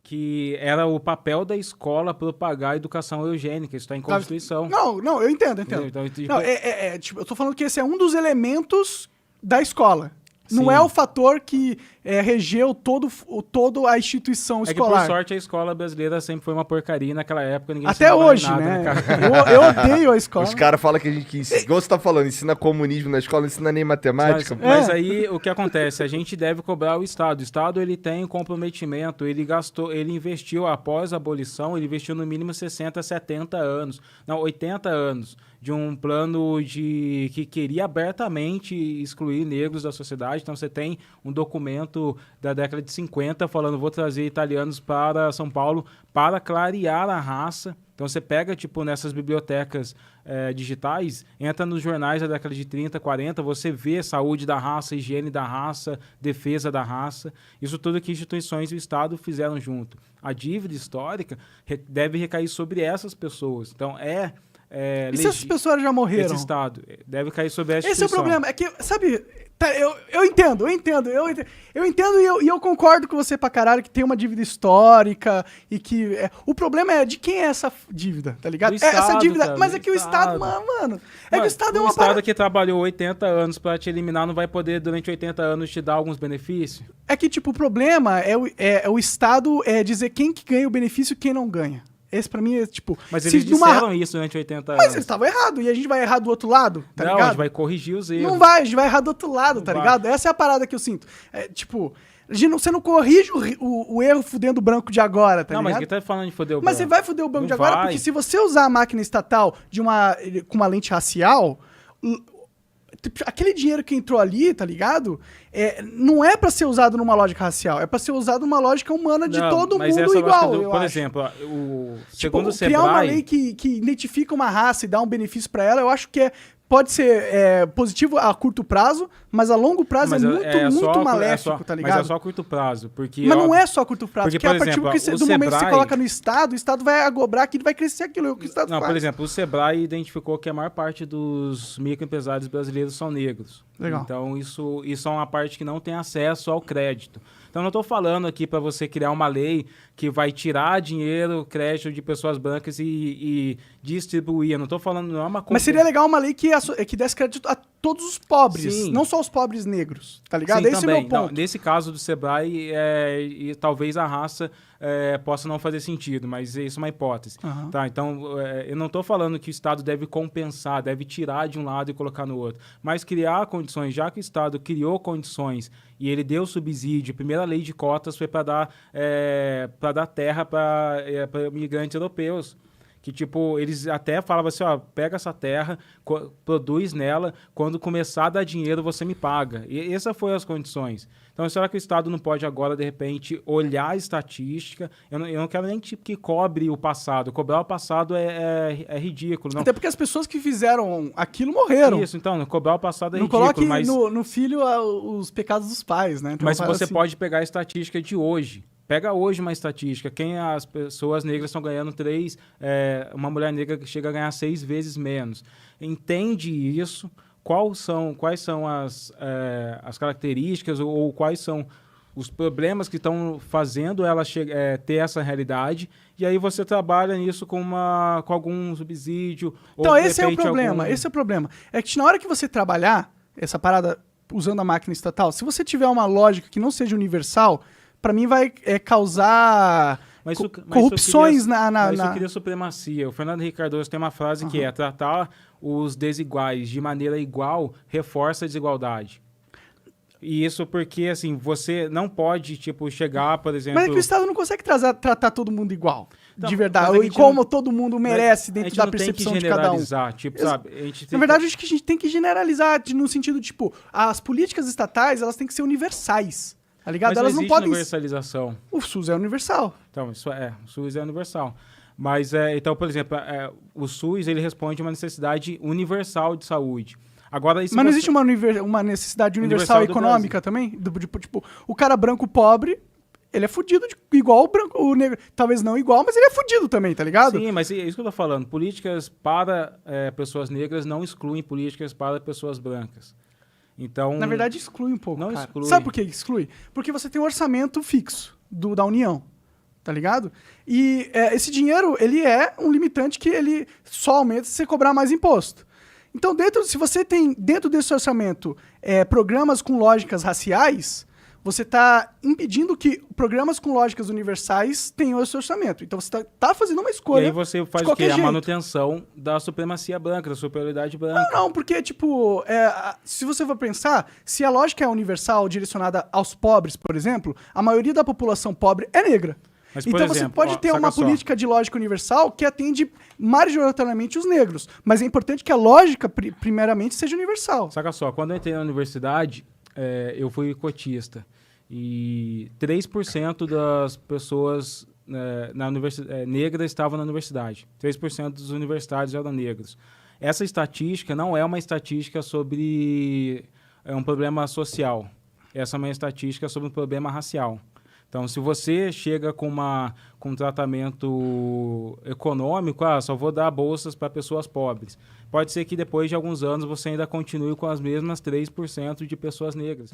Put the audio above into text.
que era o papel da escola propagar a educação eugênica. Isso está em Constituição. Não, eu entendo. Então, tipo, Não, tipo, eu tô falando que esse é um dos elementos da escola. Não Sim. é o fator que regeu toda a instituição É que, escolar. por sorte, a escola brasileira sempre foi uma porcaria. Naquela época, ninguém Até ensinava hoje, nada, né? cara? Eu odeio a escola. Os caras falam que a gente, igual você tá falando, ensina comunismo na escola, não ensina nem matemática. Mas aí, o que acontece? A gente deve cobrar o Estado. O Estado, ele tem um comprometimento, ele investiu, após a abolição, ele investiu no mínimo 60, 70 anos, não, 80 anos, de um plano que queria abertamente excluir negros da sociedade. Então, você tem um documento da década de 50 falando, vou trazer italianos para São Paulo para clarear a raça. Então, você pega, tipo, nessas bibliotecas digitais, entra nos jornais da década de 30, 40, você vê saúde da raça, higiene da raça, defesa da raça. Isso tudo que instituições e o Estado fizeram junto. A dívida histórica deve recair sobre essas pessoas. Então, e se essas pessoas já morreram? Esse Estado deve cair sobre essa Esse é o instituição. problema. É que, sabe... Tá, eu entendo e eu concordo com você pra caralho que tem uma dívida histórica e que... o problema é de quem é essa dívida, tá ligado? Do Estado, essa dívida, cara, mas do é que o Estado, mano... que o Estado é uma Estado parada... que trabalhou 80 anos pra te eliminar não vai poder, durante 80 anos, te dar alguns benefícios? É que, tipo, o problema é o Estado dizer quem que ganha o benefício e quem não ganha. Esse pra mim é, tipo... Mas eles disseram isso durante 80 anos. Mas eles estavam errados. E a gente vai errar do outro lado, tá não, ligado? a gente vai corrigir os erros. Não vai, a gente vai errar do outro lado, tá ligado? Essa é a parada que eu sinto. Tipo, você não corrige o erro fudendo o branco de agora, tá ligado? Não, mas quem tá falando de fuder o branco? Mas você vai fuder o branco de agora vai. porque se você usar a máquina estatal com uma lente racial... Aquele dinheiro que entrou ali, tá ligado? Não é pra ser usado numa lógica racial, é pra ser usado numa lógica humana de todo mas mundo essa igual, lógica eu por acho. exemplo, Tipo, segundo o criar uma Sebrae... lei que identifica uma raça e dá um benefício pra ela, eu acho que pode ser positivo a curto prazo, mas a longo prazo muito maléfico, tá ligado? Mas é só a curto prazo, porque... Mas não é só a curto prazo, porque por a partir do momento que você coloca no Estado, o Estado vai agobrar aquilo, vai crescer aquilo que o Estado faz. Por exemplo, o Sebrae identificou que a maior parte dos microempresários brasileiros são negros. Legal. Então, isso é uma parte que não tem acesso ao crédito. Então, não estou falando aqui para você criar uma lei que vai tirar dinheiro, crédito de pessoas brancas e distribuir. Eu não estou falando, não é uma coisa... Mas seria legal uma lei que desse crédito a todos os pobres, Sim. não só os pobres negros, tá ligado? Sim, Esse também. é o meu ponto. Não, nesse caso do Sebrae, e talvez a raça possa não fazer sentido, mas isso é uma hipótese. Uhum. Tá, então, eu não estou falando que o Estado deve compensar, deve tirar de um lado e colocar no outro, mas criar condições, já que o Estado criou condições e ele deu subsídio, a primeira lei de cotas foi para dar terra para imigrantes europeus. Que, tipo, eles até falavam assim, ó, pega essa terra, produz nela, quando começar a dar dinheiro, você me paga. E essas foram as condições. Então, será que o Estado não pode agora, de repente, olhar a estatística? Eu não quero nem tipo, que cobre o passado. Cobrar o passado é ridículo. Não. Até porque as pessoas que fizeram aquilo morreram. Isso, então, cobrar o passado é não ridículo. Coloque mas no filho os pecados dos pais, né? Então, mas você assim, pode pegar a estatística de hoje. Pega hoje uma estatística. Quem as pessoas negras estão ganhando uma mulher negra chega a ganhar 6 vezes menos. Entende isso, quais são as características ou quais são os problemas que estão fazendo ela ter essa realidade, e aí você trabalha nisso com algum subsídio. Então, ou, esse é o problema. É que na hora que você trabalhar essa parada usando a máquina estatal, se você tiver uma lógica que não seja universal, para mim vai causar corrupções Mas isso cria supremacia. O Fernando Henrique Cardoso tem uma frase que é: tratar os desiguais de maneira igual reforça a desigualdade. E isso porque, assim, você não pode, tipo, chegar, por exemplo... Mas é que o Estado não consegue tratar todo mundo igual, Então, de verdade. E como todo mundo merece dentro da percepção de cada um. Tipo, sabe? Na verdade, acho que a gente tem que generalizar no sentido, tipo, as políticas estatais, elas têm que ser universais. Tá ligado? Mas elas não podem... universalização. O SUS é universal. Então, o SUS é universal. Mas, então, por exemplo, o SUS, ele responde a uma necessidade universal de saúde. Agora, mas não existe uma necessidade universal econômica também? Tipo, o cara branco pobre, ele é fudido igual o branco, o negro. Talvez não igual, mas ele é fudido também, tá ligado? Sim, mas é isso que eu tô falando. Políticas para pessoas negras não excluem políticas para pessoas brancas. Então, na verdade, exclui um pouco, não cara. exclui. Sabe por que exclui? Porque você tem um orçamento fixo da União. tá ligado? E esse dinheiro, ele é um limitante que ele só aumenta se você cobrar mais imposto. Então, se você tem dentro desse orçamento programas com lógicas raciais, você está impedindo que programas com lógicas universais tenham esse orçamento. Então, você tá fazendo uma escolha. E aí você faz o quê? A manutenção da supremacia branca, da superioridade branca. Não, porque, tipo, se você for pensar, se a lógica é universal direcionada aos pobres, por exemplo, a maioria da população pobre é negra. Mas, então exemplo, você pode ter uma política de lógica universal que atende majoritariamente os negros. Mas é importante que a lógica, primeiramente, seja universal. Saca só, quando eu entrei na universidade, eu fui cotista. E 3% das pessoas negras estavam na universidade. 3% dos universitários eram negros. Essa estatística não é uma estatística sobre um problema social. Essa é uma estatística sobre um problema racial. Então, se você chega com um tratamento econômico, só vou dar bolsas para pessoas pobres. Pode ser que depois de alguns anos você ainda continue com as mesmas 3% de pessoas negras.